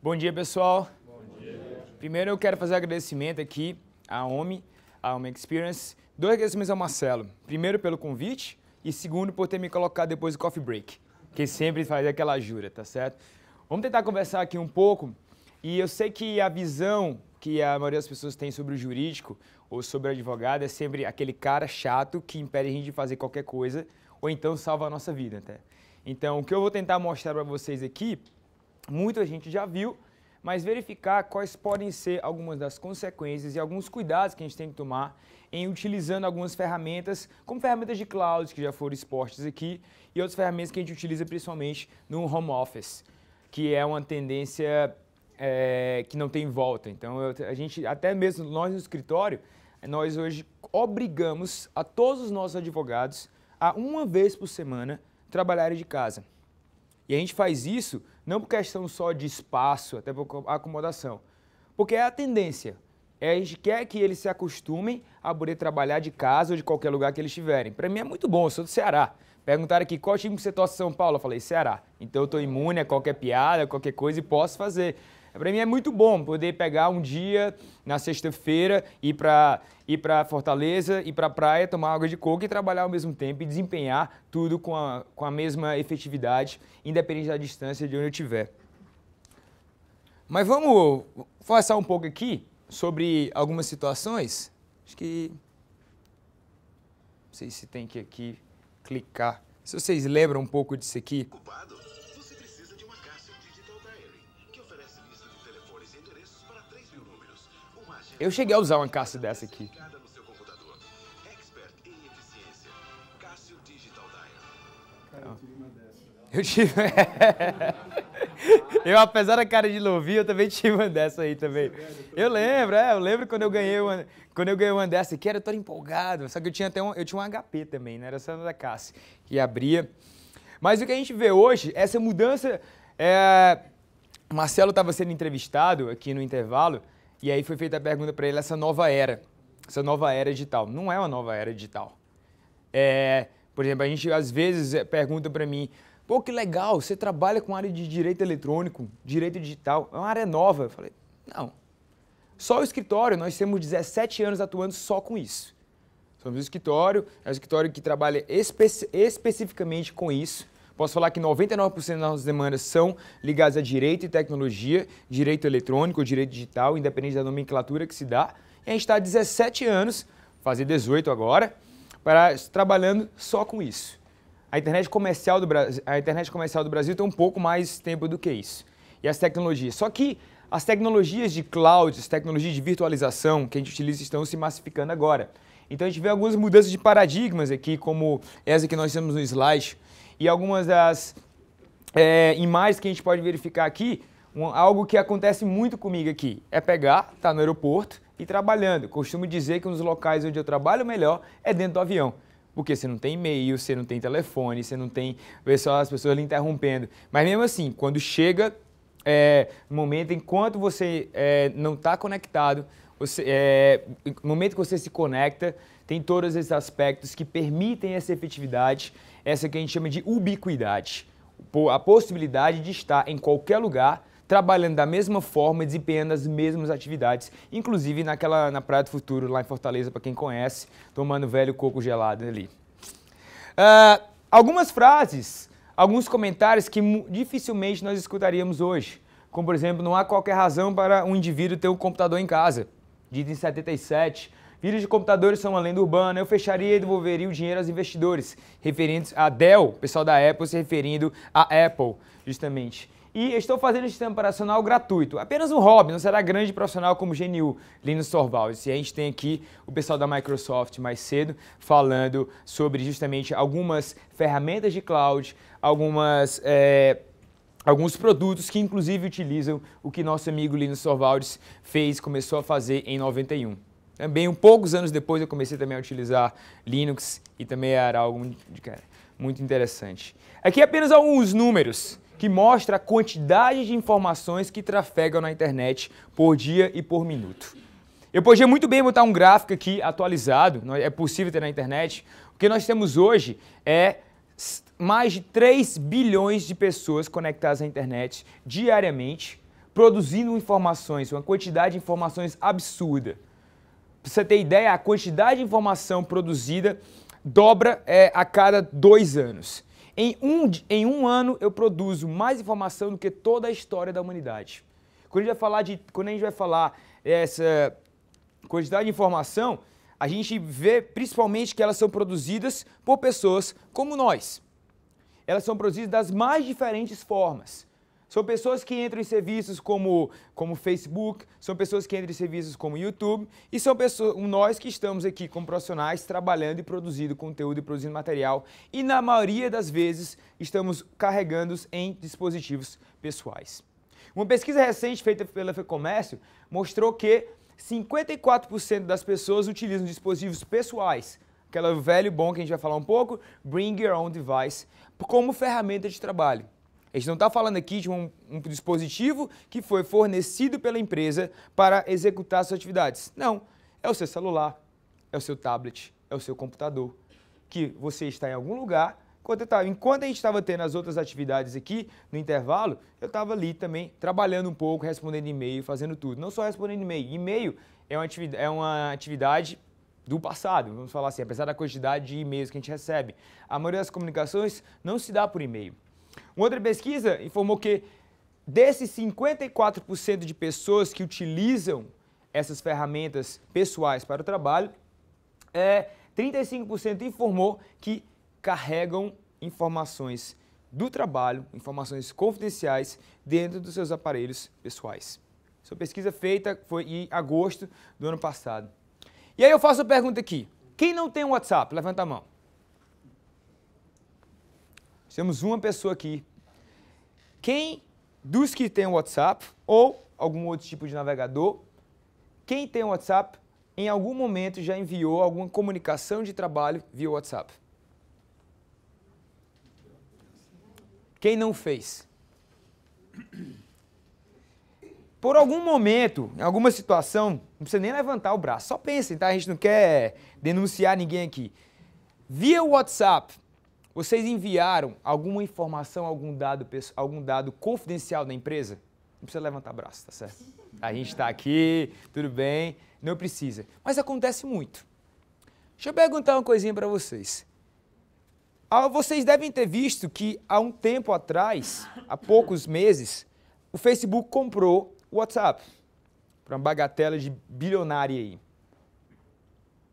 Bom dia, pessoal. Bom dia. Primeiro eu quero fazer um agradecimento aqui à OMI, à OMI Experience. 2 agradecimentos ao Marcelo. Primeiro pelo convite e segundo por ter me colocado depois do coffee break, que sempre faz aquela ajuda, tá certo? Vamos tentar conversar aqui um pouco e eu sei que a visão que a maioria das pessoas tem sobre o jurídico ou sobre o advogado é sempre aquele cara chato que impede a gente de fazer qualquer coisa ou então salva a nossa vida até. Então, o que eu vou tentar mostrar para vocês aqui, muita gente já viu, mas verificar quais podem ser algumas das consequências e alguns cuidados que a gente tem que tomar em utilizando algumas ferramentas, como ferramentas de cloud, que já foram expostas aqui, e outras ferramentas que a gente utiliza principalmente no home office, que é uma tendência que não tem volta. Então, a gente, até mesmo nós no escritório, nós hoje obrigamos a todos os nossos advogados a uma vez por semana trabalharem de casa. E a gente faz isso não por questão só de espaço, até por acomodação, porque é a tendência. A gente quer que eles se acostumem a poder trabalhar de casa ou de qualquer lugar que eles estiverem. Para mim é muito bom, eu sou do Ceará. Perguntaram aqui qual time que você torce em São Paulo, eu falei Ceará. Então eu estou imune a qualquer piada, qualquer coisa e posso fazer. Para mim é muito bom poder pegar um dia na sexta-feira, ir para Fortaleza, ir para a praia, tomar água de coco e trabalhar ao mesmo tempo e desempenhar tudo com a mesma efetividade, independente da distância de onde eu estiver. Mas vamos conversar um pouco aqui sobre algumas situações. Acho que... Não sei se tem que aqui clicar. Se vocês lembram um pouco disso aqui. Você precisa de uma Casio Digital Diary, que oferece lista de telefones e endereços para 3.000 números. Eu cheguei a usar uma Casio dessa aqui. No seu computador. Expert em eficiência. Casio Digital Diary. Cara, eu tive uma dessa. Eu tive... Eu, apesar da cara de novinho, eu também tive uma dessa aí também. Eu lembro quando eu ganhei uma dessa aqui, eu todo empolgado, só que eu tinha um HP também, né? Era só da Casio, que abria. Mas o que a gente vê hoje, essa mudança, o Marcelo estava sendo entrevistado aqui no intervalo, e aí foi feita a pergunta para ele, essa nova era digital. Não é uma nova era digital. Por exemplo, a gente às vezes pergunta para mim, pô, que legal, você trabalha com área de direito eletrônico, direito digital, é uma área nova. Eu falei, não. Só o escritório, nós temos 17 anos atuando só com isso. Somos um escritório, é um escritório que trabalha especificamente com isso. Posso falar que 99% das nossas demandas são ligadas a direito e tecnologia, direito eletrônico, direito digital, independente da nomenclatura que se dá. E a gente está há 17 anos, fazer 18 agora, trabalhando só com isso. A internet comercial do Brasil tem um pouco mais tempo do que isso. E as tecnologias. Só que as tecnologias de cloud, as tecnologias de virtualização que a gente utiliza estão se massificando agora. Então a gente vê algumas mudanças de paradigmas aqui, como essa que nós temos no slide, e algumas das imagens que a gente pode verificar aqui, algo que acontece muito comigo aqui, é pegar, estar no aeroporto e trabalhando. Eu costumo dizer que um dos locais onde eu trabalho melhor é dentro do avião. Porque você não tem e-mail, você não tem telefone, você não tem as pessoas lhe interrompendo. Mas mesmo assim, quando chega no momento, enquanto você não está conectado, no momento que você se conecta, tem todos esses aspectos que permitem essa efetividade, essa que a gente chama de ubiquidade. A possibilidade de estar em qualquer lugar, trabalhando da mesma forma, desempenhando as mesmas atividades, inclusive na Praia do Futuro, lá em Fortaleza, para quem conhece, tomando velho coco gelado ali. Algumas frases, alguns comentários que dificilmente nós escutaríamos hoje, como por exemplo, não há qualquer razão para um indivíduo ter um computador em casa, dito em 77, vírus de computadores são uma lenda urbana, eu fecharia e devolveria o dinheiro aos investidores, referentes a Dell, o pessoal da Apple se referindo a Apple, justamente. E estou fazendo esse sistema operacional gratuito, apenas um hobby, não será grande profissional como GNU, Linus Torvalds. E a gente tem aqui o pessoal da Microsoft mais cedo falando sobre justamente algumas ferramentas de cloud, alguns produtos que inclusive utilizam o que nosso amigo Linus Torvalds começou a fazer em 91. Também, poucos anos depois, eu comecei também a utilizar Linux e também era algo muito interessante. Aqui apenas alguns números que mostra a quantidade de informações que trafegam na internet por dia e por minuto. Eu podia muito bem botar um gráfico aqui atualizado, é possível ter na internet. O que nós temos hoje é mais de 3 bilhões de pessoas conectadas à internet diariamente, produzindo informações, uma quantidade de informações absurda. Para você ter ideia, a quantidade de informação produzida dobra a cada 2 anos. Em um ano, eu produzo mais informação do que toda a história da humanidade. Quando a gente vai falar essa quantidade de informação, a gente vê principalmente que elas são produzidas por pessoas como nós. Elas são produzidas das mais diferentes formas. São pessoas que entram em serviços como Facebook, são pessoas que entram em serviços como YouTube e são nós que estamos aqui como profissionais trabalhando e produzindo conteúdo e produzindo material e na maioria das vezes estamos carregando-os em dispositivos pessoais. Uma pesquisa recente feita pela FEComércio mostrou que 54% das pessoas utilizam dispositivos pessoais, aquele velho bom que a gente vai falar um pouco, Bring Your Own Device, como ferramenta de trabalho. A gente não está falando aqui de um dispositivo que foi fornecido pela empresa para executar suas atividades. Não, é o seu celular, é o seu tablet, é o seu computador, que você está em algum lugar. Enquanto a gente estava tendo as outras atividades aqui, no intervalo, eu estava ali também trabalhando um pouco, respondendo e-mail, fazendo tudo. Não só respondendo e-mail. E-mail é uma atividade do passado, vamos falar assim, apesar da quantidade de e-mails que a gente recebe. A maioria das comunicações não se dá por e-mail. Uma outra pesquisa informou que desses 54% de pessoas que utilizam essas ferramentas pessoais para o trabalho, 35% informou que carregam informações do trabalho, informações confidenciais dentro dos seus aparelhos pessoais. Essa pesquisa feita foi em agosto do ano passado. E aí eu faço a pergunta aqui, quem não tem WhatsApp? Levanta a mão. Temos uma pessoa aqui. Quem dos que tem WhatsApp ou algum outro tipo de navegador, quem tem WhatsApp, em algum momento já enviou alguma comunicação de trabalho via WhatsApp? Quem não fez? Por algum momento, em alguma situação, não precisa nem levantar o braço, só pensem, tá? A gente não quer denunciar ninguém aqui. Via WhatsApp, vocês enviaram alguma informação, algum dado confidencial da empresa? Não precisa levantar o braço, tá certo? A gente está aqui, tudo bem, não precisa. Mas acontece muito. Deixa eu perguntar uma coisinha para vocês. Vocês devem ter visto que há um tempo atrás, há poucos meses, o Facebook comprou o WhatsApp para uma bagatela de bilionária aí.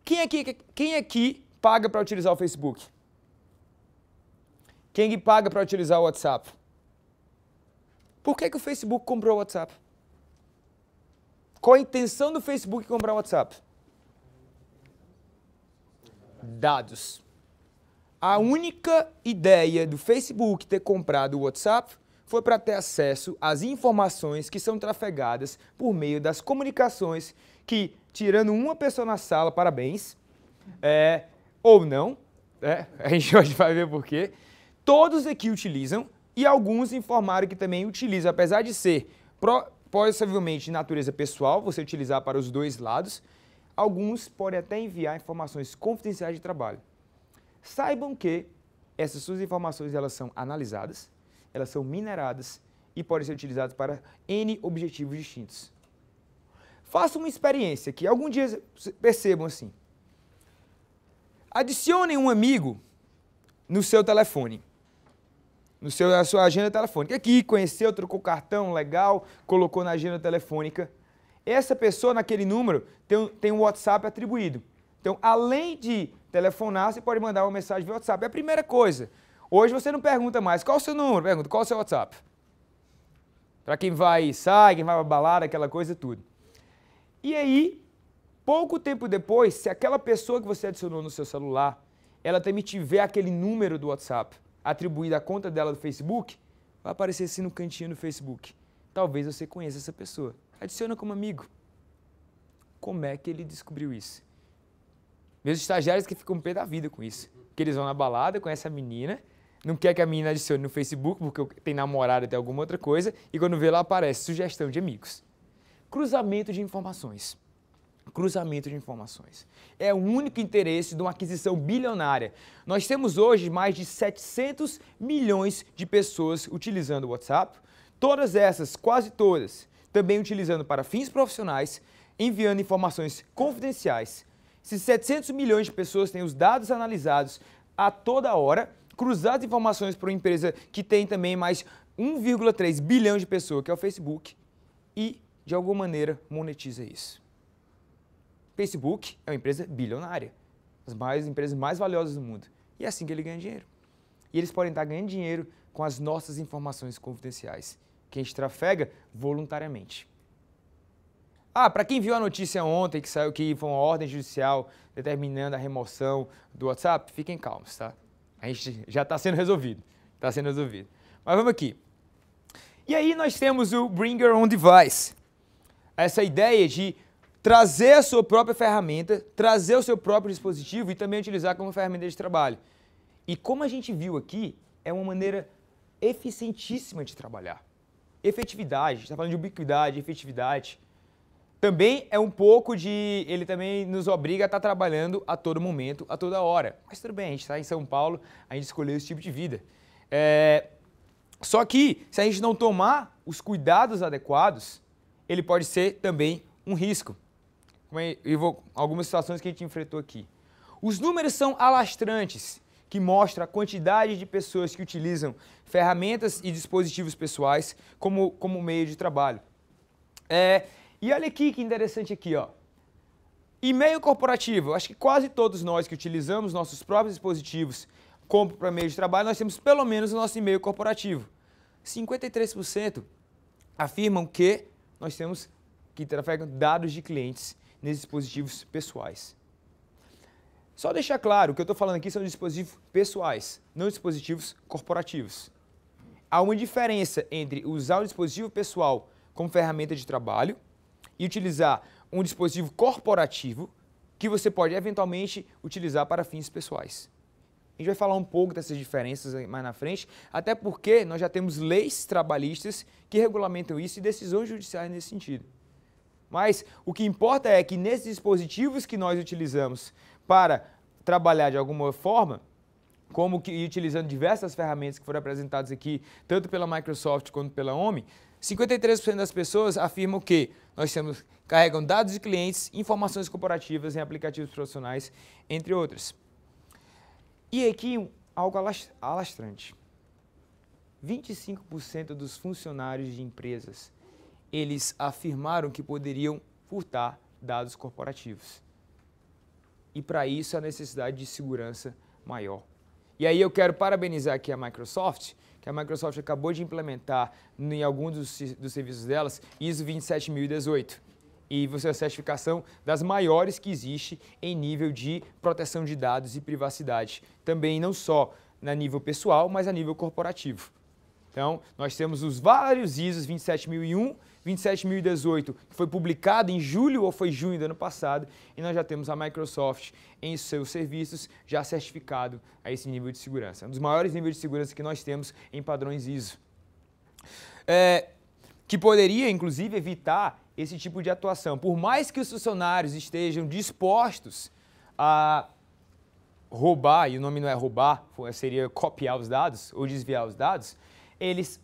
Quem aqui paga para utilizar o Facebook? Quem que paga para utilizar o WhatsApp? Por que o Facebook comprou o WhatsApp? Qual a intenção do Facebook em comprar o WhatsApp? Dados. A única ideia do Facebook ter comprado o WhatsApp foi para ter acesso às informações que são trafegadas por meio das comunicações que, tirando uma pessoa na sala, parabéns, ou não, a gente hoje vai ver por quê, todos aqui utilizam e alguns informaram que também utilizam, apesar de ser possivelmente de natureza pessoal, você utilizar para os dois lados, alguns podem até enviar informações confidenciais de trabalho. Saibam que essas suas informações elas são analisadas, elas são mineradas e podem ser utilizadas para N objetivos distintos. Façam uma experiência que algum dia percebam assim. Adicionem um amigo no seu telefone, na sua agenda telefônica. Aqui, conheceu, trocou cartão, legal, colocou na agenda telefônica. Essa pessoa, naquele número, tem um WhatsApp atribuído. Então, além de telefonar, você pode mandar uma mensagem via WhatsApp. É a primeira coisa. Hoje você não pergunta mais qual é o seu número, pergunta qual é o seu WhatsApp. Para quem sai, quem vai para balada, aquela coisa, tudo. E aí, pouco tempo depois, se aquela pessoa que você adicionou no seu celular, ela também tiver aquele número do WhatsApp atribuído à conta dela do Facebook, vai aparecer assim no cantinho do Facebook. Talvez você conheça essa pessoa. Adiciona como amigo. Como é que ele descobriu isso? Meus estagiários que ficam pé da vida com isso. Que eles vão na balada, conhecem a menina, não quer que a menina adicione no Facebook porque tem namorada ou tem alguma outra coisa, e quando vê lá aparece sugestão de amigos. Cruzamento de informações. Cruzamento de informações. É o único interesse de uma aquisição bilionária. Nós temos hoje mais de 700 milhões de pessoas utilizando o WhatsApp, Todas essas, quase todas, também utilizando para fins profissionais, enviando informações confidenciais. Se 700 milhões de pessoas têm os dados analisados a toda hora, cruzadas informações para uma empresa que tem também mais 1,3 bilhão de pessoas, que é o Facebook, e, de alguma maneira, monetiza isso. Facebook é uma empresa bilionária, as empresas mais valiosas do mundo. E é assim que ele ganha dinheiro. E eles podem estar ganhando dinheiro com as nossas informações confidenciais, que a gente trafega voluntariamente. Para quem viu a notícia ontem que saiu que foi uma ordem judicial determinando a remoção do WhatsApp, fiquem calmos, tá? A gente já está sendo resolvido. Está sendo resolvido. Mas vamos aqui. E aí nós temos o Bring Your Own Device. Essa ideia de trazer a sua própria ferramenta, trazer o seu próprio dispositivo e também utilizar como ferramenta de trabalho. E como a gente viu aqui, é uma maneira eficientíssima de trabalhar. Efetividade, a gente está falando de ubiquidade, efetividade. Também é um pouco de... Ele também nos obriga a estar trabalhando a todo momento, a toda hora. Mas tudo bem, a gente está em São Paulo, a gente escolheu esse tipo de vida. Só que, se a gente não tomar os cuidados adequados, ele pode ser também um risco. Algumas situações que a gente enfrentou aqui. Os números são alastrantes, que mostram a quantidade de pessoas que utilizam ferramentas e dispositivos pessoais como meio de trabalho. E olha aqui que interessante aqui, ó. E-mail corporativo. Acho que quase todos nós que utilizamos nossos próprios dispositivos como para meio de trabalho, nós temos pelo menos o nosso e-mail corporativo. 53% afirmam que nós temos que trafegam dados de clientes nesses dispositivos pessoais. Só deixar claro, o que eu estou falando aqui são dispositivos pessoais, não dispositivos corporativos. Há uma diferença entre usar um dispositivo pessoal como ferramenta de trabalho e utilizar um dispositivo corporativo que você pode eventualmente utilizar para fins pessoais. A gente vai falar um pouco dessas diferenças mais na frente, até porque nós já temos leis trabalhistas que regulamentam isso e decisões judiciais nesse sentido. Mas o que importa é que nesses dispositivos que nós utilizamos para trabalhar de alguma forma, como que utilizando diversas ferramentas que foram apresentadas aqui, tanto pela Microsoft quanto pela OMI, 53% das pessoas afirmam que nós carregam dados de clientes, informações corporativas em aplicativos profissionais, entre outros. E aqui algo alastrante. 25% dos funcionários de empresas, eles afirmaram que poderiam furtar dados corporativos. E para isso a necessidade de segurança maior. E aí eu quero parabenizar aqui a Microsoft, que a Microsoft acabou de implementar em alguns dos serviços delas ISO 27018. E você é a certificação das maiores que existe em nível de proteção de dados e privacidade. Também não só a nível pessoal, mas a nível corporativo. Então, nós temos os vários ISOs 27001, 27018, que foi publicado em julho ou foi junho do ano passado, e nós já temos a Microsoft em seus serviços já certificado a esse nível de segurança. É um dos maiores níveis de segurança que nós temos em padrões ISO. Que poderia, inclusive, evitar esse tipo de atuação. Por mais que os funcionários estejam dispostos a roubar, e o nome não é roubar, seria copiar os dados ou desviar os dados,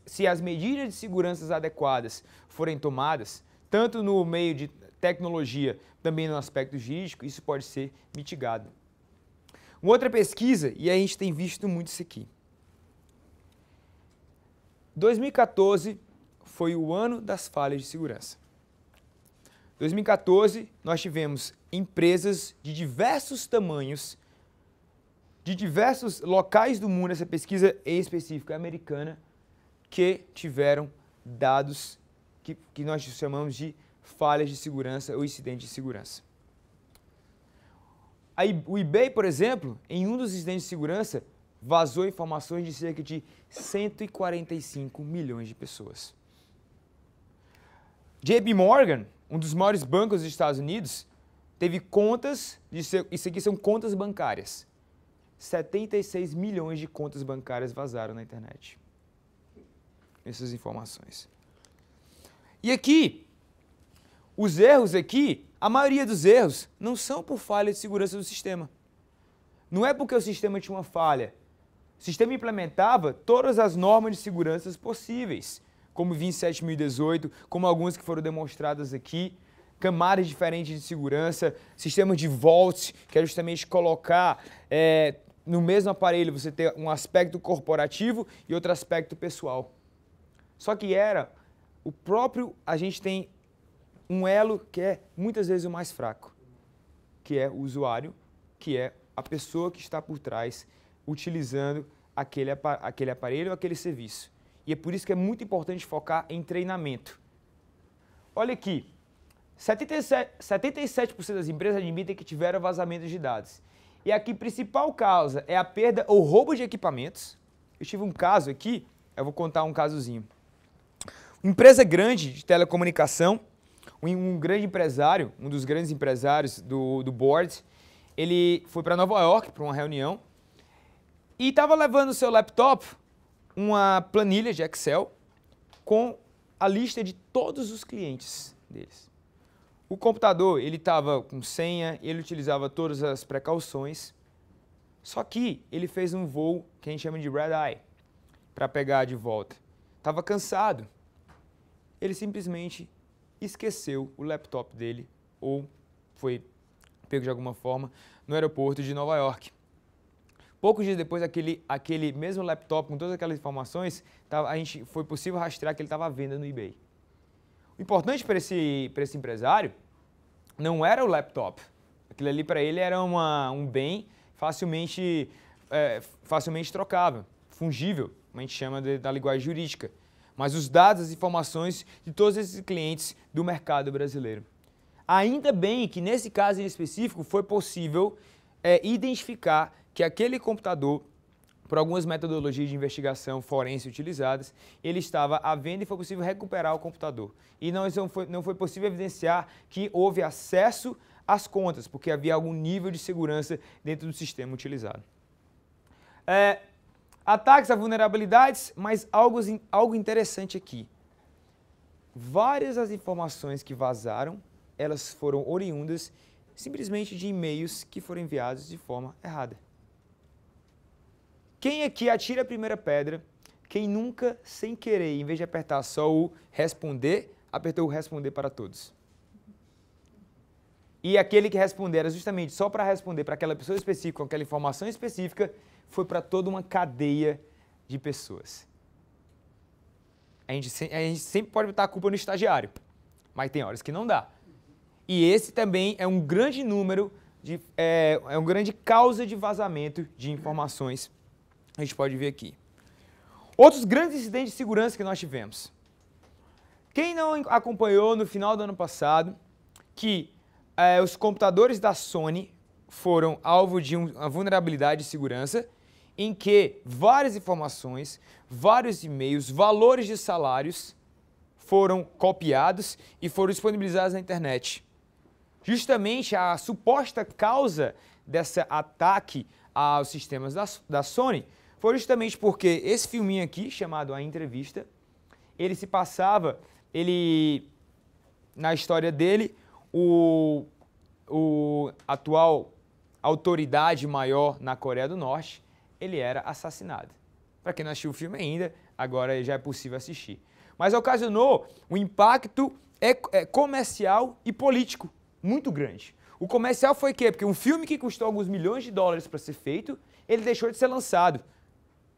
se as medidas de segurança adequadas forem tomadas, tanto no meio de tecnologia, também no aspecto jurídico, isso pode ser mitigado. Uma outra pesquisa, e a gente tem visto muito isso aqui. 2014 foi o ano das falhas de segurança. 2014, nós tivemos empresas de diversos tamanhos, de diversos locais do mundo, essa pesquisa em específico é americana, que tiveram dados que nós chamamos de falhas de segurança ou incidentes de segurança. O eBay, por exemplo, em um dos incidentes de segurança, vazou informações de cerca de 145 milhões de pessoas. JP Morgan, um dos maiores bancos dos Estados Unidos, teve contas, isso aqui são contas bancárias. 76 milhões de contas bancárias vazaram na internet. Essas informações. E aqui, os erros aqui, a maioria dos erros não são por falha de segurança do sistema. Não é porque o sistema tinha uma falha. O sistema implementava todas as normas de segurança possíveis, como 27018, como algumas que foram demonstradas aqui, camadas diferentes de segurança, sistemas de vault, que é justamente colocar no mesmo aparelho você ter um aspecto corporativo e outro aspecto pessoal. Só que a gente tem um elo que é muitas vezes o mais fraco, que é o usuário, que é a pessoa que está por trás utilizando aquele aparelho ou aquele serviço. E é por isso que é muito importante focar em treinamento. Olha aqui, 77% das empresas admitem que tiveram vazamento de dados. E aqui a principal causa é a perda ou roubo de equipamentos. Eu tive um caso aqui, eu vou contar um casozinho. Uma empresa grande de telecomunicação, um grande empresário, um dos grandes empresários do board, ele foi para Nova York para uma reunião e estava levando o seu laptop uma planilha de Excel com a lista de todos os clientes deles. O computador, ele estava com senha, ele utilizava todas as precauções, só que ele fez um voo que a gente chama de red eye, para pegar de volta. Estava cansado. Ele simplesmente esqueceu o laptop dele ou foi pego de alguma forma no aeroporto de Nova York. Poucos dias depois, aquele mesmo laptop com todas aquelas informações, foi possível rastrear que ele estava à venda no eBay. O importante para esse empresário não era o laptop. Aquilo ali para ele era um bem facilmente trocável, fungível, como a gente chama da linguagem jurídica. Mas os dados, as informações de todos esses clientes do mercado brasileiro. Ainda bem que nesse caso em específico foi possível identificar que aquele computador, por algumas metodologias de investigação forense utilizadas, ele estava à venda e foi possível recuperar o computador. E não foi possível evidenciar que houve acesso às contas, porque havia algum nível de segurança dentro do sistema utilizado. Ataques a vulnerabilidades, mas algo interessante aqui. Várias das informações que vazaram, elas foram oriundas simplesmente de e-mails que foram enviados de forma errada. Quem aqui atira a primeira pedra, quem nunca, sem querer, em vez de apertar só o responder, apertou o responder para todos? E aquele que responder era justamente só para responder para aquela pessoa específica, com aquela informação específica, foi para toda uma cadeia de pessoas. A gente sempre pode botar a culpa no estagiário, mas tem horas que não dá. E esse também é um grande número, uma grande causa de vazamento de informações. A gente pode ver aqui. Outros grandes incidentes de segurança que nós tivemos. Quem não acompanhou no final do ano passado que os computadores da Sony foram alvo de uma vulnerabilidade de segurança em que várias informações, vários e-mails, valores de salários foram copiados e foram disponibilizados na internet. Justamente a suposta causa desse ataque aos sistemas da Sony foi justamente porque esse filminho aqui, chamado A Entrevista, ele se passava, na história dele, o atual autoridade maior na Coreia do Norte, ele era assassinado. Para quem não assistiu o filme ainda, agora já é possível assistir. Mas ocasionou um impacto comercial e político muito grande. O comercial foi o quê? Porque um filme que custou alguns milhões de dólares para ser feito, ele deixou de ser lançado.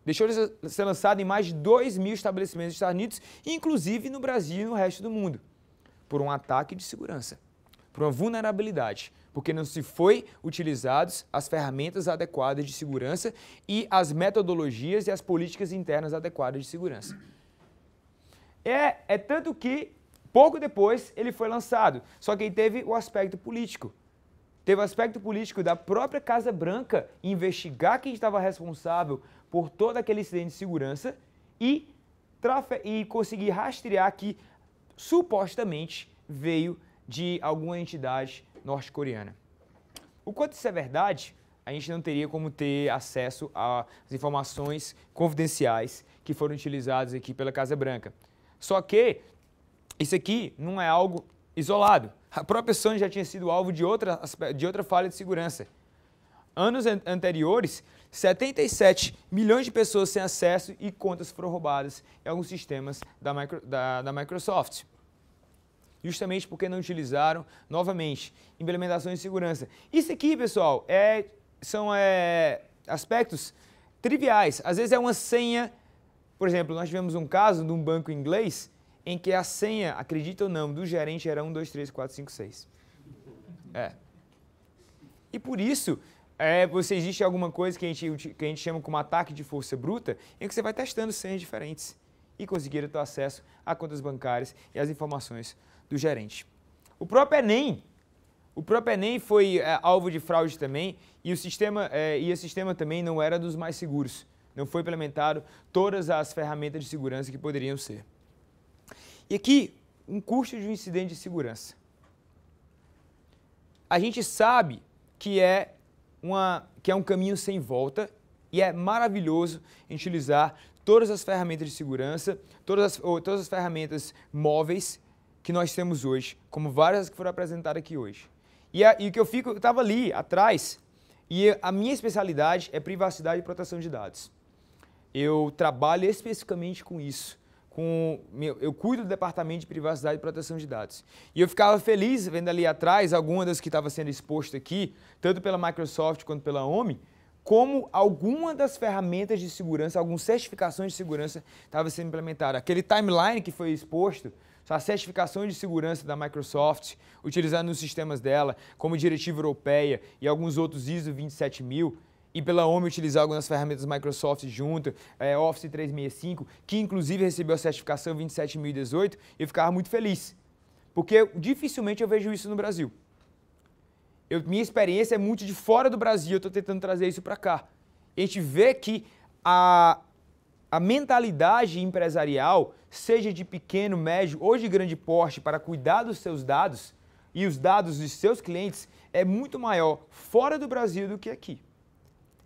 Deixou de ser lançado em mais de 2.000 estabelecimentos dos Estados Unidos, inclusive no Brasil e no resto do mundo, por um ataque de segurança, por uma vulnerabilidade, porque não se foi utilizadas as ferramentas adequadas de segurança e as metodologias e as políticas internas adequadas de segurança. É tanto que, pouco depois, ele foi lançado, só que aí teve o aspecto político. Teve o aspecto político da própria Casa Branca investigar quem estava responsável por todo aquele incidente de segurança e conseguir rastrear que supostamente veio de alguma entidade norte-coreana. O quanto isso é verdade, a gente não teria como ter acesso às informações confidenciais que foram utilizadas aqui pela Casa Branca. Só que isso aqui não é algo isolado. A própria Sony já tinha sido alvo de outra falha de segurança. anos anteriores, 77 milhões de pessoas sem acesso e contas foram roubadas em alguns sistemas da Microsoft. Justamente porque não utilizaram, novamente, implementações de segurança. Isso aqui, pessoal, são aspectos triviais. Às vezes é uma senha, por exemplo, nós tivemos um caso de um banco inglês em que a senha, acredita ou não, do gerente era 1, 2, 3, 4, 5, 6. E por isso, existe alguma coisa que a gente chama como ataque de força bruta, em que você vai testando senhas diferentes e conseguir ter acesso a contas bancárias e as informações do gerente. O próprio Enem foi alvo de fraude também e o sistema também não era dos mais seguros. Não foi implementado todas as ferramentas de segurança que poderiam ser. E aqui, um custo de um incidente de segurança. A gente sabe que é um caminho sem volta e é maravilhoso utilizar todas as ferramentas de segurança, todas as ferramentas móveis que nós temos hoje, como várias que foram apresentadas aqui hoje. E que eu estava ali atrás, e a minha especialidade é privacidade e proteção de dados. Eu trabalho especificamente com isso. Eu cuido do departamento de privacidade e proteção de dados. E eu ficava feliz vendo ali atrás algumas das que estavam sendo expostas aqui, tanto pela Microsoft quanto pela OMI, como alguma das ferramentas de segurança, algumas certificações de segurança estavam sendo implementadas. Aquele timeline que foi exposto, as certificações de segurança da Microsoft, utilizando nos sistemas dela, como diretiva europeia e alguns outros ISO 27000, e pela OMI utilizar algumas ferramentas Microsoft junto, Office 365, que inclusive recebeu a certificação 27018, eu ficava muito feliz, porque dificilmente eu vejo isso no Brasil. Minha experiência é muito de fora do Brasil, eu estou tentando trazer isso para cá. E a gente vê que a mentalidade empresarial, seja de pequeno, médio ou de grande porte, para cuidar dos seus dados e os dados dos seus clientes, é muito maior fora do Brasil do que aqui.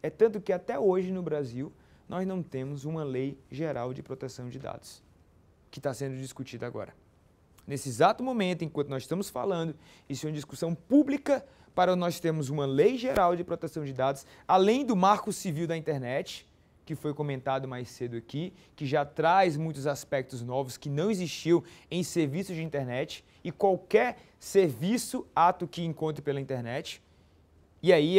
É tanto que até hoje no Brasil nós não temos uma lei geral de proteção de dados, que está sendo discutida agora. Nesse exato momento, enquanto nós estamos falando, isso é uma discussão pública para nós termos uma lei geral de proteção de dados, além do Marco Civil da Internet, que foi comentado mais cedo aqui, que já traz muitos aspectos novos que não existiam em serviços de internet e qualquer serviço, ato que encontre pela internet. E aí,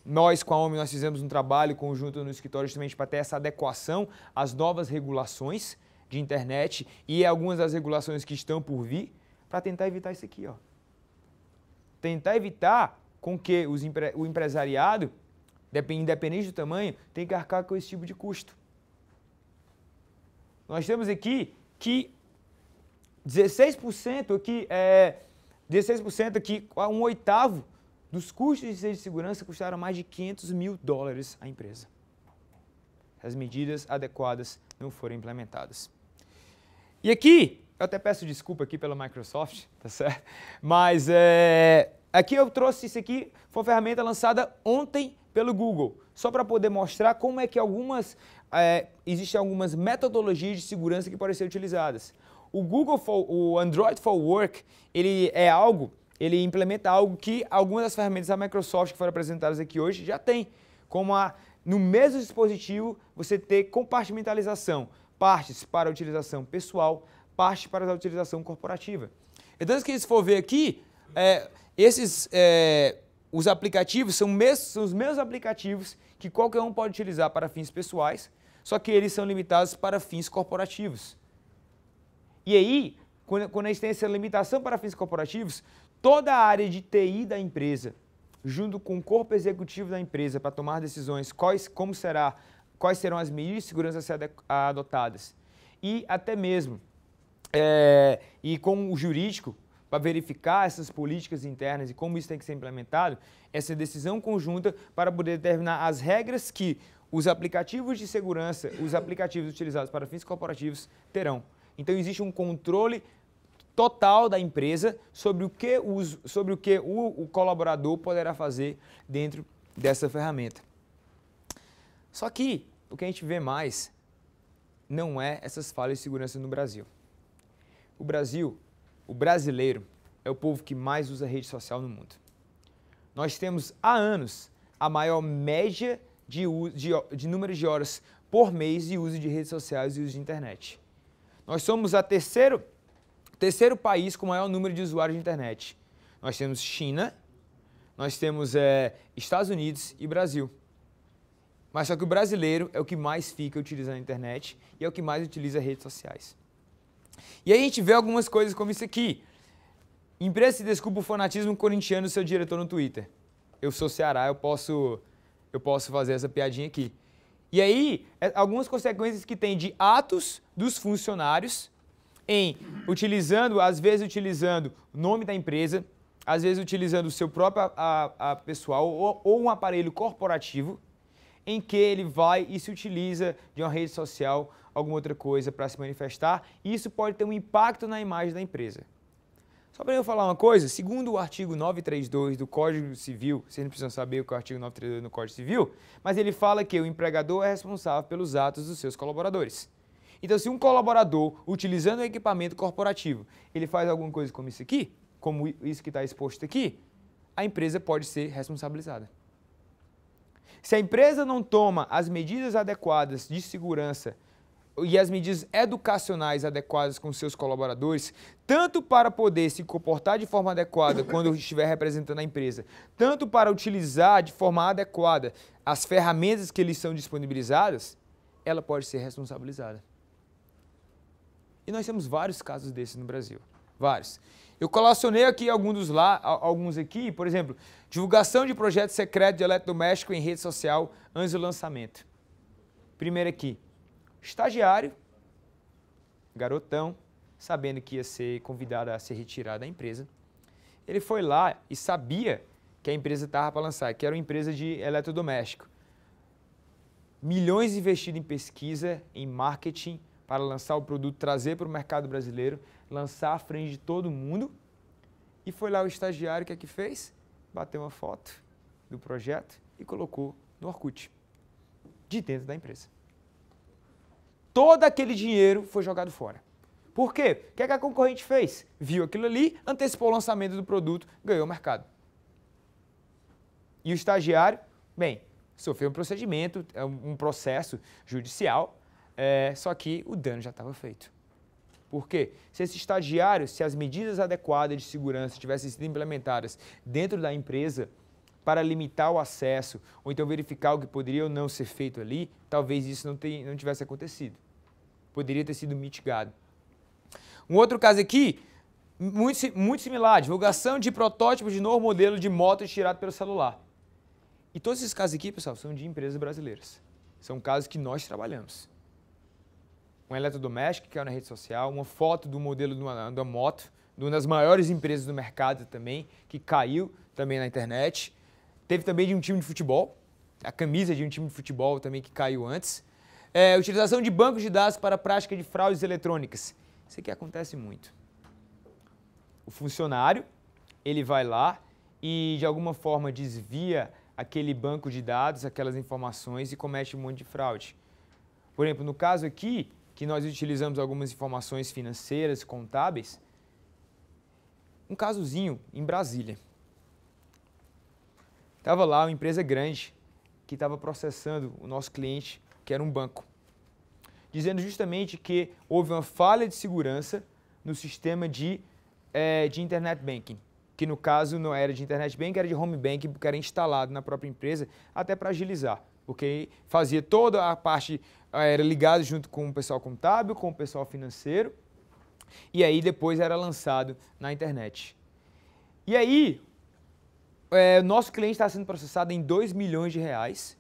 nós com a OMI, nós fizemos um trabalho conjunto no escritório justamente para ter essa adequação às novas regulações de internet e algumas das regulações que estão por vir, para tentar evitar isso aqui, ó. Tentar evitar com que o empresariado, independente do tamanho, tenha que arcar com esse tipo de custo. Nós temos aqui que 16% aqui, 1/8 dos custos de segurança custaram mais de $500 mil à empresa. As medidas adequadas não foram implementadas. E aqui, eu até peço desculpa aqui pela Microsoft, tá certo? Mas aqui eu trouxe isso aqui, foi uma ferramenta lançada ontem pelo Google, só para poder mostrar como é que existem algumas metodologias de segurança que podem ser utilizadas. O Android for Work, ele implementa algo que algumas das ferramentas da Microsoft que foram apresentadas aqui hoje já tem, como no mesmo dispositivo você ter compartimentalização, partes para a utilização pessoal, partes para a utilização corporativa. Então, se for ver aqui, os aplicativos são os mesmos aplicativos que qualquer um pode utilizar para fins pessoais, só que eles são limitados para fins corporativos. E aí, quando a gente tem essa limitação para fins corporativos, toda a área de TI da empresa, junto com o corpo executivo da empresa para tomar decisões, quais serão as medidas de segurança a ser adotadas, e até mesmo e com o jurídico, para verificar essas políticas internas e como isso tem que ser implementado, essa decisão conjunta para poder determinar as regras que os aplicativos de segurança, os aplicativos utilizados para fins corporativos terão. Então existe um controle total da empresa sobre o que o colaborador poderá fazer dentro dessa ferramenta. Só que o que a gente vê mais não é essas falhas de segurança no Brasil. O brasileiro é o povo que mais usa rede social no mundo. Nós temos há anos a maior média de número de horas por mês de uso de redes sociais e uso de internet. Nós somos o terceiro país com o maior número de usuários de internet. Nós temos China, nós temos Estados Unidos e Brasil. Mas só que o brasileiro é o que mais fica utilizando a internet e é o que mais utiliza redes sociais. E aí a gente vê algumas coisas como isso aqui. Empresa se desculpa o fanatismo corintiano do seu diretor no Twitter. Eu sou Ceará, eu posso fazer essa piadinha aqui. E aí, algumas consequências que tem de atos dos funcionários às vezes utilizando o nome da empresa, às vezes utilizando o seu próprio pessoal ou um aparelho corporativo, em que ele vai e se utiliza de uma rede social, alguma outra coisa para se manifestar, e isso pode ter um impacto na imagem da empresa. Só para eu falar uma coisa, segundo o artigo 932 do Código Civil, vocês não precisam saber o que é o artigo 932 no Código Civil, mas ele fala que o empregador é responsável pelos atos dos seus colaboradores. Então, se um colaborador, utilizando um equipamento corporativo, ele faz alguma coisa como isso aqui, como isso que está exposto aqui, a empresa pode ser responsabilizada. Se a empresa não toma as medidas adequadas de segurança e as medidas educacionais adequadas com seus colaboradores, tanto para poder se comportar de forma adequada quando estiver representando a empresa, tanto para utilizar de forma adequada as ferramentas que lhes são disponibilizadas, ela pode ser responsabilizada. E nós temos vários casos desses no Brasil, vários. Eu colacionei aqui alguns aqui, por exemplo, divulgação de projeto secreto de eletrodoméstico em rede social antes do lançamento. Primeiro aqui, estagiário, garotão, sabendo que ia ser convidado a ser retirado da empresa. Ele foi lá e sabia que a empresa estava para lançar, que era uma empresa de eletrodoméstico. Milhões investidos em pesquisa, em marketing, para lançar o produto, trazer para o mercado brasileiro, lançar à frente de todo mundo. E foi lá o estagiário, o que fez? Bateu uma foto do projeto e colocou no Orkut, de dentro da empresa. Todo aquele dinheiro foi jogado fora. Por quê? O que a concorrente fez? Viu aquilo ali, antecipou o lançamento do produto, ganhou o mercado. E o estagiário, bem, sofreu um procedimento, um processo judicial, só que o dano já estava feito. Por quê? Se esse estagiário, se as medidas adequadas de segurança tivessem sido implementadas dentro da empresa para limitar o acesso, ou então verificar o que poderia ou não ser feito ali, talvez isso não tivesse acontecido. Poderia ter sido mitigado. Um outro caso aqui, muito similar, divulgação de protótipos de novo modelo de moto tirado pelo celular. E todos esses casos aqui, pessoal, são de empresas brasileiras. São casos que nós trabalhamos. Um eletrodoméstico que caiu na rede social, uma foto do modelo de uma moto, de uma das maiores empresas do mercado também, que caiu também na internet. Teve também de um time de futebol, a camisa de um time de futebol também que caiu antes. Utilização de bancos de dados para a prática de fraudes eletrônicas. Isso aqui acontece muito. O funcionário, ele vai lá e de alguma forma desvia aquele banco de dados, aquelas informações e comete um monte de fraude. Por exemplo, no caso aqui, que nós utilizamos algumas informações financeiras, contábeis, um casozinho em Brasília. Estava lá uma empresa grande que estava processando o nosso cliente, que era um banco, dizendo justamente que houve uma falha de segurança no sistema de internet banking, que no caso não era de internet banking, era de home banking, porque era instalado na própria empresa, até para agilizar, porque fazia toda a parte, era ligado junto com o pessoal contábil, com o pessoal financeiro, e aí depois era lançado na internet. E aí, nosso cliente está sendo processado em R$2 milhões,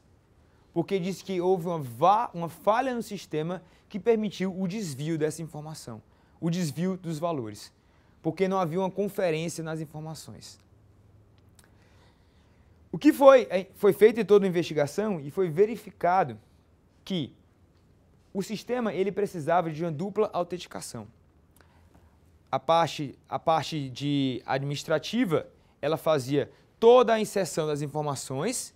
porque disse que houve uma falha no sistema que permitiu o desvio dessa informação, o desvio dos valores, porque não havia uma conferência nas informações. O que foi feita toda a investigação e foi verificado que o sistema ele precisava de uma dupla autenticação. A parte administrativa, ela fazia toda a inserção das informações,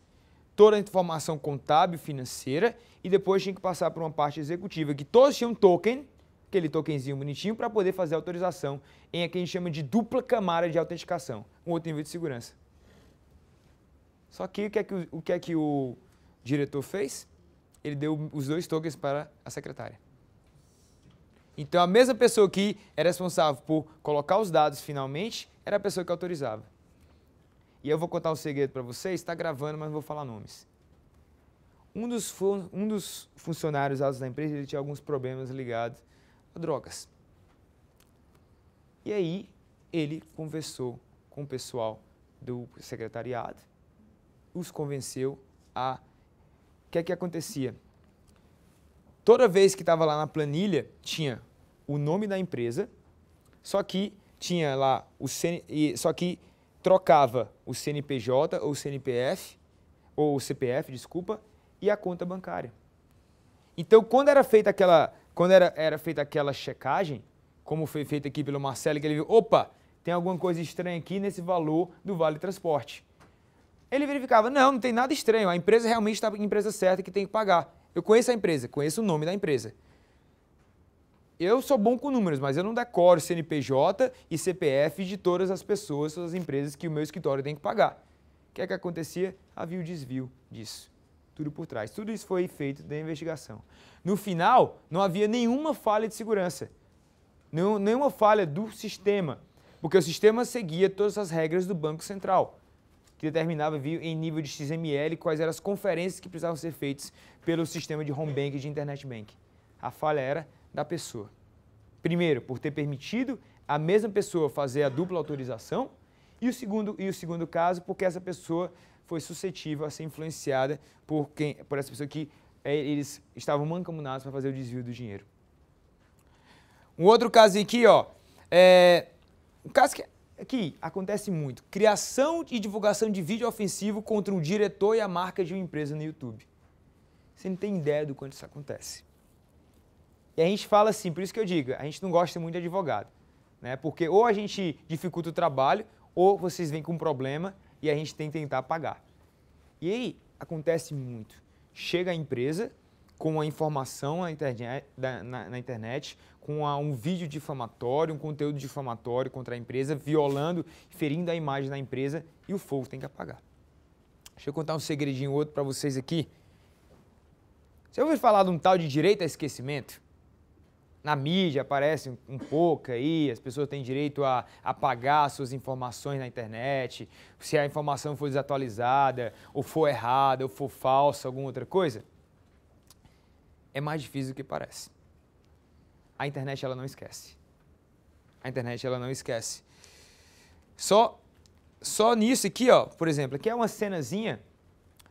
toda a informação contábil, financeira, e depois tinha que passar por uma parte executiva, que todos tinham um token, aquele tokenzinho bonitinho, para poder fazer a autorização em o que a gente chama de dupla camada de autenticação, um outro nível de segurança. Só que o que é que o diretor fez? Ele deu os 2 tokens para a secretária. Então, a mesma pessoa que era responsável por colocar os dados finalmente, era a pessoa que autorizava. E eu vou contar um segredo para vocês, está gravando, mas não vou falar nomes. Um dos funcionários altos da empresa, ele tinha alguns problemas ligados a drogas. E aí, ele conversou com o pessoal do secretariado, os convenceu a... O que é que acontecia? Toda vez que estava lá na planilha, tinha o nome da empresa, só que tinha lá só que trocava o CNPJ ou o CNPF, ou o CPF, desculpa, e a conta bancária. Então, quando era feita aquela checagem, como foi feita aqui pelo Marcelo, que ele viu, opa, tem alguma coisa estranha aqui nesse valor do Vale Transporte. Ele verificava, não tem nada estranho, a empresa realmente está em empresa certa que tem que pagar. Eu conheço a empresa, conheço o nome da empresa. Eu sou bom com números, mas eu não decoro CNPJ e CPF de todas as pessoas, todas as empresas que o meu escritório tem que pagar. O que é que acontecia? Havia o desvio disso. Tudo por trás. Tudo isso foi feito da investigação. No final, não havia nenhuma falha de segurança. Nenhuma falha do sistema, porque o sistema seguia todas as regras do Banco Central, que determinava em nível de XML quais eram as conferências que precisavam ser feitas pelo sistema de home bank e de internet bank. A falha era da pessoa. Primeiro, por ter permitido a mesma pessoa fazer a dupla autorização, e o segundo caso, porque essa pessoa foi suscetível a ser influenciada por essa pessoa que eles estavam mancomunados para fazer o desvio do dinheiro. Um outro caso aqui, ó, um caso que aqui acontece muito, criação e divulgação de vídeo ofensivo contra um diretor e a marca de uma empresa no YouTube. Você não tem ideia do quanto isso acontece. E a gente fala assim, por isso que eu digo, a gente não gosta muito de advogado, né? Porque ou a gente dificulta o trabalho, ou vocês vêm com um problema e a gente tem que tentar pagar. E aí, acontece muito. Chega a empresa com a informação na internet, com um vídeo difamatório, um conteúdo difamatório contra a empresa, violando, ferindo a imagem da empresa, e o fogo tem que apagar. Deixa eu contar um segredinho outro para vocês aqui. Você ouviu falar de um tal de direito a esquecimento? Na mídia aparece um pouco aí, as pessoas têm direito a apagar suas informações na internet, se a informação for desatualizada, ou for errada, ou for falsa, alguma outra coisa. É mais difícil do que parece. A internet, ela não esquece. A internet, ela não esquece. Só nisso aqui, ó, por exemplo, aqui é uma cenazinha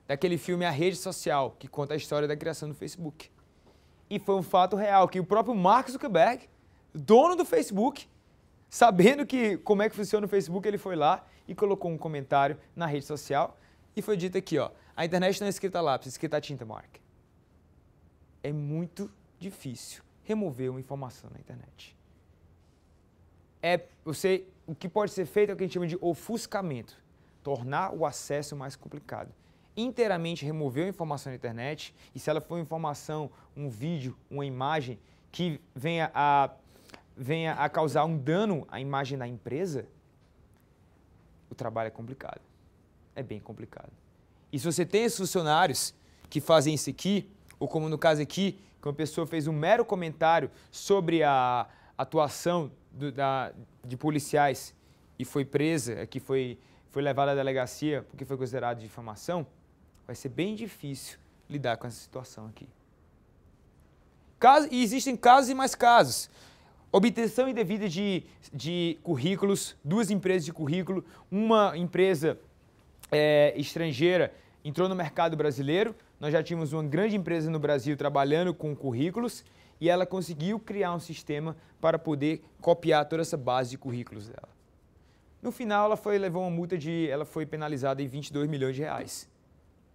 daquele filme A Rede Social, que conta a história da criação do Facebook. E foi um fato real, que o próprio Mark Zuckerberg, dono do Facebook, sabendo como é que funciona o Facebook, ele foi lá e colocou um comentário na rede social e foi dito aqui, ó, a internet não é escrita a lápis, é escrita a tinta, Mark. É muito difícil remover uma informação na internet. O que pode ser feito é o que a gente chama de ofuscamento, tornar o acesso mais complicado. Inteiramente remover a informação na internet, e se ela for uma informação, um vídeo, uma imagem que venha a causar um dano à imagem da empresa, o trabalho é complicado. É bem complicado. E se você tem esses funcionários que fazem isso aqui, ou como no caso aqui, que uma pessoa fez um mero comentário sobre a atuação de policiais e foi presa, que foi levada à delegacia porque foi considerado difamação, vai ser bem difícil lidar com essa situação aqui. E existem casos e mais casos. Obtenção indevida de currículos, 2 empresas de currículo, uma empresa estrangeira entrou no mercado brasileiro, nós já tínhamos uma grande empresa no Brasil trabalhando com currículos e ela conseguiu criar um sistema para poder copiar toda essa base de currículos dela. No final, levou uma multa ela foi penalizada em 22 milhões de reais.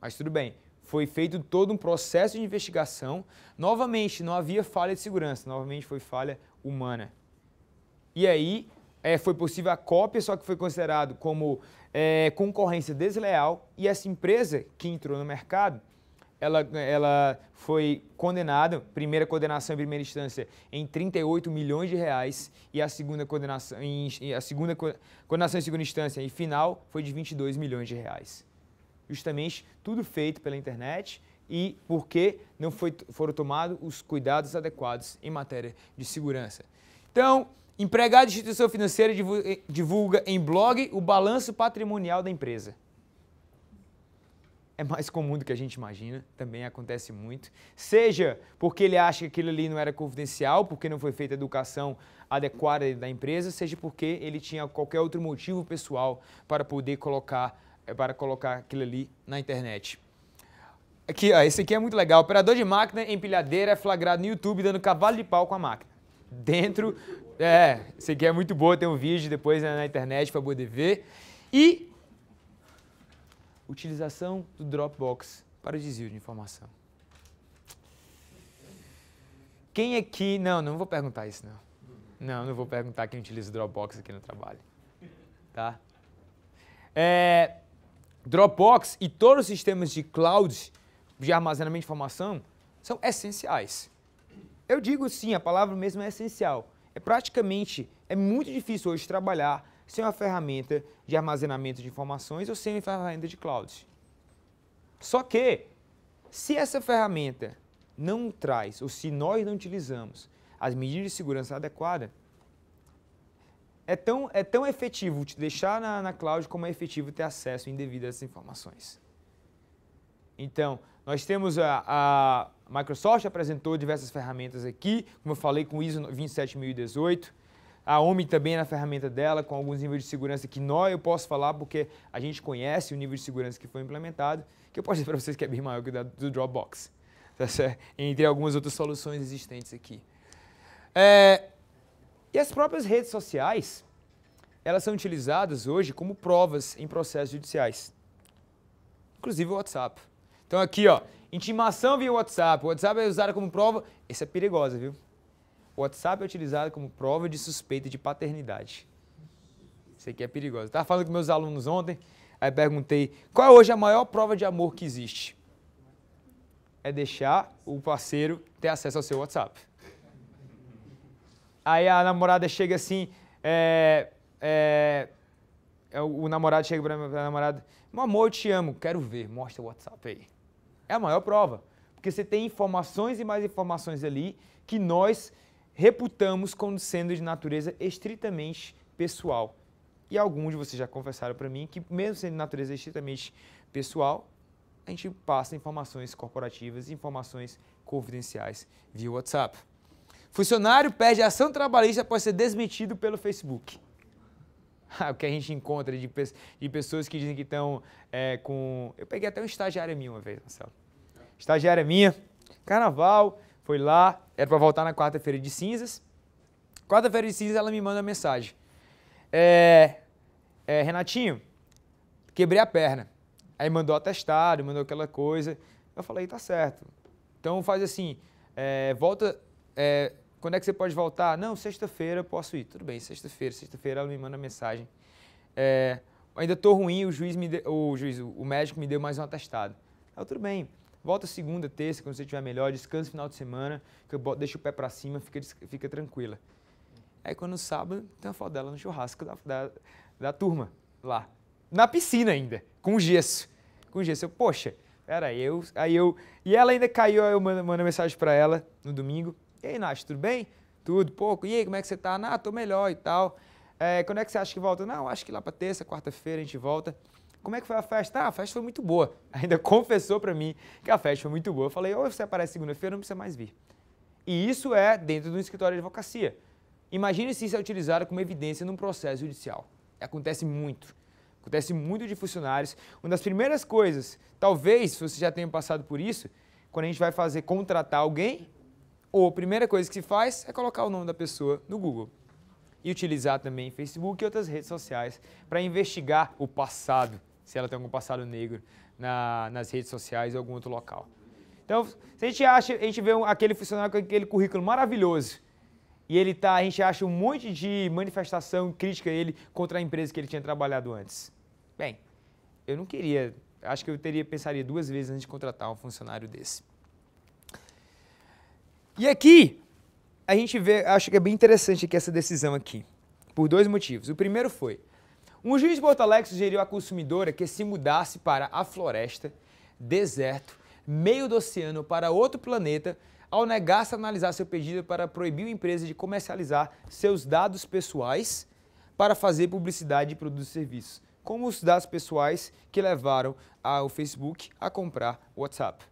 Mas tudo bem, foi feito todo um processo de investigação. Novamente, não havia falha de segurança, novamente foi falha humana. E aí, foi possível a cópia, só que foi considerado como concorrência desleal. E essa empresa que entrou no mercado, ela foi condenada, primeira condenação em primeira instância, em 38 milhões de reais e a segunda condenação em segunda instância e final foi de 22 milhões de reais. justamente tudo feito pela internet e porque não foram tomados os cuidados adequados em matéria de segurança. Então, empregado de instituição financeira divulga em blog o balanço patrimonial da empresa. É mais comum do que a gente imagina, também acontece muito. Seja porque ele acha que aquilo ali não era confidencial, porque não foi feita a educação adequada da empresa, seja porque ele tinha qualquer outro motivo pessoal para poder colocar aquilo ali na internet. Aqui, ó, esse aqui é muito legal. Operador de máquina empilhadeira é flagrado no YouTube dando cavalo de pau com a máquina. Esse aqui é muito boa, tem um vídeo depois na internet para poder ver. E utilização do Dropbox para o desvio de informação. Quem aqui... Não vou perguntar isso, não. Não vou perguntar quem utiliza o Dropbox aqui no trabalho. Tá? Dropbox e todos os sistemas de cloud, de armazenamento de informação, são essenciais. Eu digo sim, a palavra mesmo é essencial. É muito difícil hoje trabalhar sem uma ferramenta de armazenamento de informações ou sem uma ferramenta de cloud. Só que, se essa ferramenta não traz, ou se nós não utilizamos as medidas de segurança adequadas, é tão efetivo te deixar na cloud como é efetivo ter acesso indevido a essas informações. Então, nós temos a Microsoft apresentou diversas ferramentas aqui, como eu falei com o ISO 27018, a OMI também na ferramenta dela, com alguns níveis de segurança que eu posso falar porque a gente conhece o nível de segurança que foi implementado, que eu posso dizer para vocês que é bem maior que o do Dropbox, tá certo? Entre algumas outras soluções existentes aqui. E as próprias redes sociais, elas são utilizadas hoje como provas em processos judiciais, inclusive o WhatsApp. Então aqui, ó, intimação via WhatsApp. O WhatsApp é usado como prova. Essa é perigosa, viu? O WhatsApp é utilizado como prova de suspeita de paternidade. Isso aqui é perigoso. Estava falando com meus alunos ontem, aí perguntei, qual é hoje a maior prova de amor que existe? É deixar o parceiro ter acesso ao seu WhatsApp. Aí a namorada chega assim, o namorado chega para a namorada, meu amor, eu te amo, quero ver, mostra o WhatsApp aí. É a maior prova, porque você tem informações e mais informações ali que nós reputamos como sendo de natureza estritamente pessoal. E alguns de vocês já confessaram para mim que, mesmo sendo de natureza estritamente pessoal, a gente passa informações corporativas e informações confidenciais via WhatsApp. Funcionário perde ação trabalhista após ser desmentido pelo Facebook. O que a gente encontra de pessoas que dizem que estão com... Eu peguei até uma estagiária minha uma vez, Marcelo. Estagiária minha, carnaval, foi lá, era para voltar na quarta-feira de cinzas. Quarta-feira de cinzas ela me manda uma mensagem. Renatinho, quebrei a perna. Aí mandou atestado, mandou aquela coisa. Eu falei, tá certo. Então faz assim, volta... quando é que você pode voltar? Não, sexta-feira eu posso ir. Tudo bem, sexta-feira ela me manda mensagem. Ainda estou ruim, o médico me deu mais um atestado. Tudo bem, volta segunda, terça, quando você estiver melhor, descansa no final de semana, que eu deixo o pé para cima, fica tranquila. Aí quando sábado, tem uma foto dela no churrasco da turma, lá. Na piscina ainda, com gesso. Poxa, e ela ainda caiu, aí eu mando mensagem para ela no domingo. E aí, Nath, tudo bem? Tudo, pouco. E aí, como é que você tá? Tô melhor e tal. Quando é que você acha que volta? Não, acho que lá pra terça, quarta-feira a gente volta. Como é que foi a festa? A festa foi muito boa. Ainda confessou pra mim que a festa foi muito boa. Eu falei, ou você aparece segunda-feira, não precisa mais vir. E isso é dentro do escritório de advocacia. Imagine se isso é utilizado como evidência num processo judicial. Acontece muito de funcionários. Uma das primeiras coisas, talvez você já tenha passado por isso, quando a gente vai contratar alguém, a primeira coisa que se faz é colocar o nome da pessoa no Google. E utilizar também Facebook e outras redes sociais para investigar o passado, se ela tem algum passado negro nas redes sociais ou algum outro local. Então, se a gente vê aquele funcionário com aquele currículo maravilhoso e a gente acha um monte de manifestação crítica a ele contra a empresa que ele tinha trabalhado antes. Bem, eu não queria, acho que eu pensaria duas vezes antes de contratar um funcionário desse. E aqui, acho que é bem interessante aqui essa decisão aqui, por dois motivos. O primeiro foi, Um juiz de Porto Alegre sugeriu à consumidora que se mudasse para a floresta, deserto, meio do oceano ou para outro planeta, ao negar-se a analisar seu pedido para proibir a empresa de comercializar seus dados pessoais para fazer publicidade de produtos e serviços, como os dados pessoais que levaram o Facebook a comprar o WhatsApp.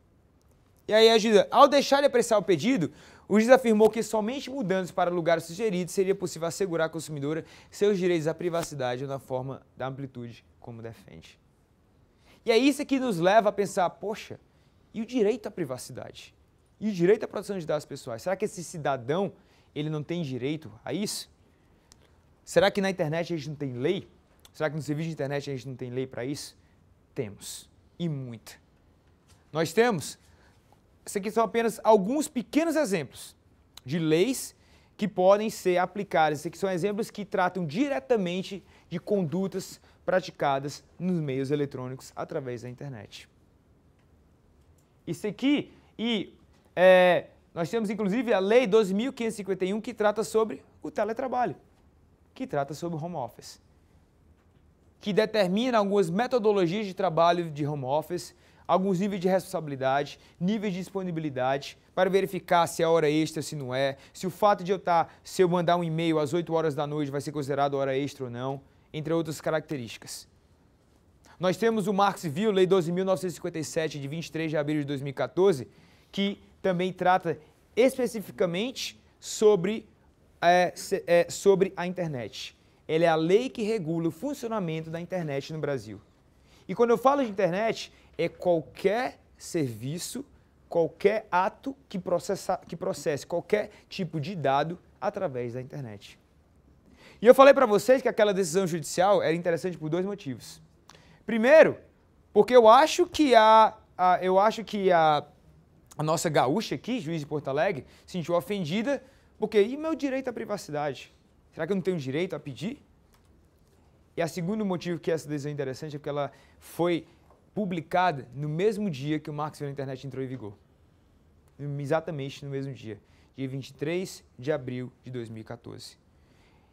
E aí a juíza, ao deixar de apreciar o pedido, o juiz afirmou que somente mudando para lugares sugeridos seria possível assegurar à consumidora seus direitos à privacidade na forma da amplitude como defende. E é isso que nos leva a pensar, poxa, e o direito à privacidade? E o direito à proteção de dados pessoais? Será que esse cidadão, ele não tem direito a isso? Será que na internet a gente não tem lei? Será que no serviço de internet a gente não tem lei para isso? Temos, e muita. Nós temos. Isso aqui são apenas alguns pequenos exemplos de leis que podem ser aplicadas. Isso aqui são exemplos que tratam diretamente de condutas praticadas nos meios eletrônicos através da internet. Isso aqui, nós temos inclusive a Lei 12.551 que trata sobre o teletrabalho, que trata sobre o home office, que determina algumas metodologias de trabalho de home office, alguns níveis de responsabilidade, níveis de disponibilidade, para verificar se é hora extra, se não é, se o fato de se eu mandar um e-mail às 8 horas da noite vai ser considerado hora extra ou não, entre outras características. Nós temos o Marco Civil, Lei 12.957, de 23 de abril de 2014, que também trata especificamente sobre a internet. Ela é a lei que regula o funcionamento da internet no Brasil. E quando eu falo de internet, é qualquer serviço, qualquer ato que processe qualquer tipo de dado através da internet. E eu falei para vocês que aquela decisão judicial era interessante por dois motivos. Primeiro, porque eu acho que a nossa gaúcha aqui, juiz de Porto Alegre, se sentiu ofendida, porque e meu direito à privacidade? Será que eu não tenho direito a pedir? E o segundo motivo que essa decisão é interessante é porque ela foi publicada no mesmo dia que o Marco Civil da Internet entrou em vigor. Exatamente no mesmo dia 23 de abril de 2014.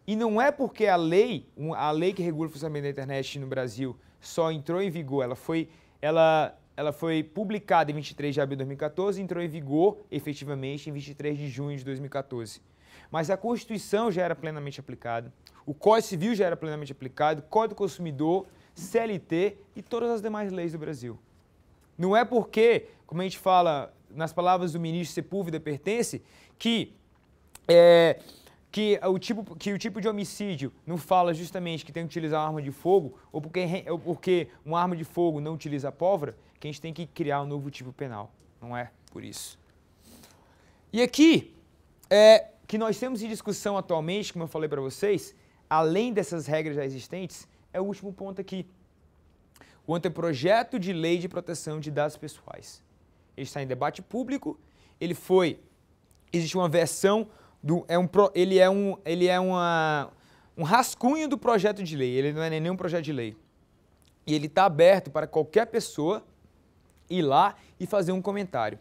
E não é porque a lei que regula o funcionamento da internet no Brasil só entrou em vigor, ela foi publicada em 23 de abril de 2014 e entrou em vigor efetivamente em 23 de junho de 2014. Mas a Constituição já era plenamente aplicada, o Código Civil já era plenamente aplicado, o Código do Consumidor, CLT e todas as demais leis do Brasil. Não é porque, como a gente fala nas palavras do ministro Sepúlveda pertence, que o tipo de homicídio não fala justamente que tem que utilizar uma arma de fogo, ou porque uma arma de fogo não utiliza pólvora, que a gente tem que criar um novo tipo penal. Não é por isso. E aqui, que nós temos em discussão atualmente, como eu falei para vocês, além dessas regras já existentes, é o último ponto aqui. O anteprojeto de lei de proteção de dados pessoais. Ele está em debate público, existe uma versão, ele é um rascunho do projeto de lei, ele não é nenhum projeto de lei. E ele está aberto para qualquer pessoa ir lá e fazer um comentário.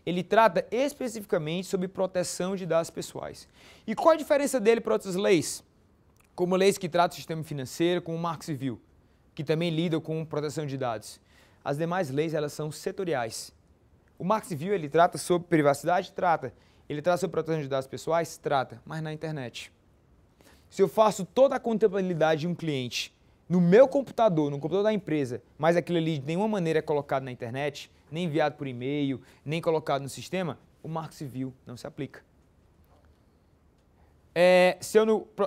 Ele trata especificamente sobre proteção de dados pessoais. E qual a diferença dele para outras leis? Como leis que tratam o sistema financeiro, como o Marco Civil, que também lidam com proteção de dados. As demais leis, elas são setoriais. O Marco Civil, ele trata sobre privacidade? Trata. Ele trata sobre proteção de dados pessoais? Trata, mas na internet. Se eu faço toda a contabilidade de um cliente no meu computador, no computador da empresa, mas aquilo ali de nenhuma maneira é colocado na internet, nem enviado por e-mail, nem colocado no sistema, o Marco Civil não se aplica.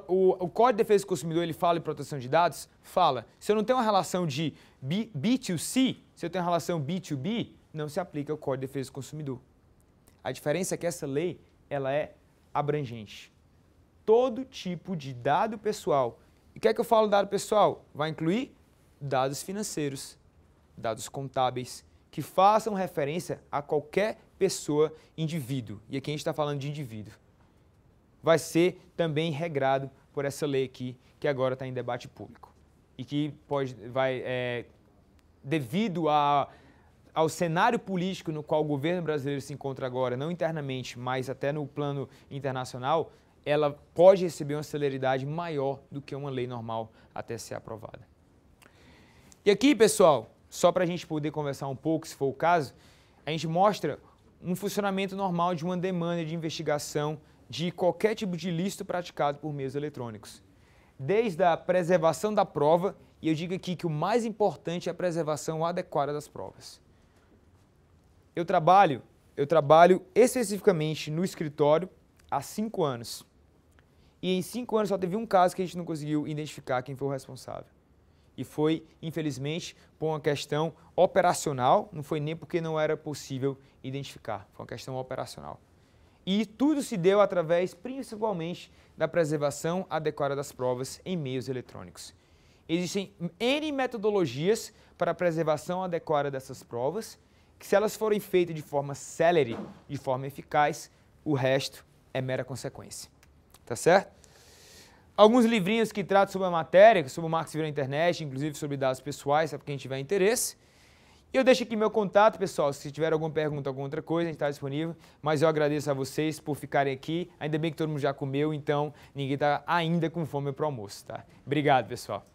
O Código de Defesa do Consumidor, ele fala em proteção de dados? Fala. Se eu não tenho uma relação de B2C, se eu tenho uma relação B2B, não se aplica o Código de Defesa do Consumidor. A diferença é que essa lei, ela é abrangente. Todo tipo de dado pessoal. E o que é que eu falo dado pessoal? Vai incluir dados financeiros, dados contábeis, que façam referência a qualquer pessoa, indivíduo. E aqui a gente está falando de indivíduo. Vai ser também regrado por essa lei aqui, que agora está em debate público. E que devido ao cenário político no qual o governo brasileiro se encontra agora, não internamente, mas até no plano internacional, ela pode receber uma celeridade maior do que uma lei normal até ser aprovada. E aqui, pessoal, só para a gente poder conversar um pouco, se for o caso, a gente mostra um funcionamento normal de uma demanda de investigação de qualquer tipo de ilícito praticado por meios eletrônicos. Desde a preservação da prova, e eu digo aqui que o mais importante é a preservação adequada das provas. Eu trabalho especificamente no escritório há 5 anos. E em 5 anos só teve um caso que a gente não conseguiu identificar quem foi o responsável. E foi, infelizmente, por uma questão operacional, não foi nem porque não era possível identificar, foi uma questão operacional. E tudo se deu através, principalmente, da preservação adequada das provas em meios eletrônicos. Existem N metodologias para a preservação adequada dessas provas, que se elas forem feitas de forma célere, de forma eficaz, o resto é mera consequência. Tá certo? Alguns livrinhos que tratam sobre a matéria, sobre o marketing civil na internet, inclusive sobre dados pessoais, para quem tiver interesse. E eu deixo aqui meu contato, pessoal, se tiver alguma pergunta, alguma outra coisa, a gente está disponível. Mas eu agradeço a vocês por ficarem aqui. Ainda bem que todo mundo já comeu, então ninguém está ainda com fome para o almoço, tá? Obrigado, pessoal.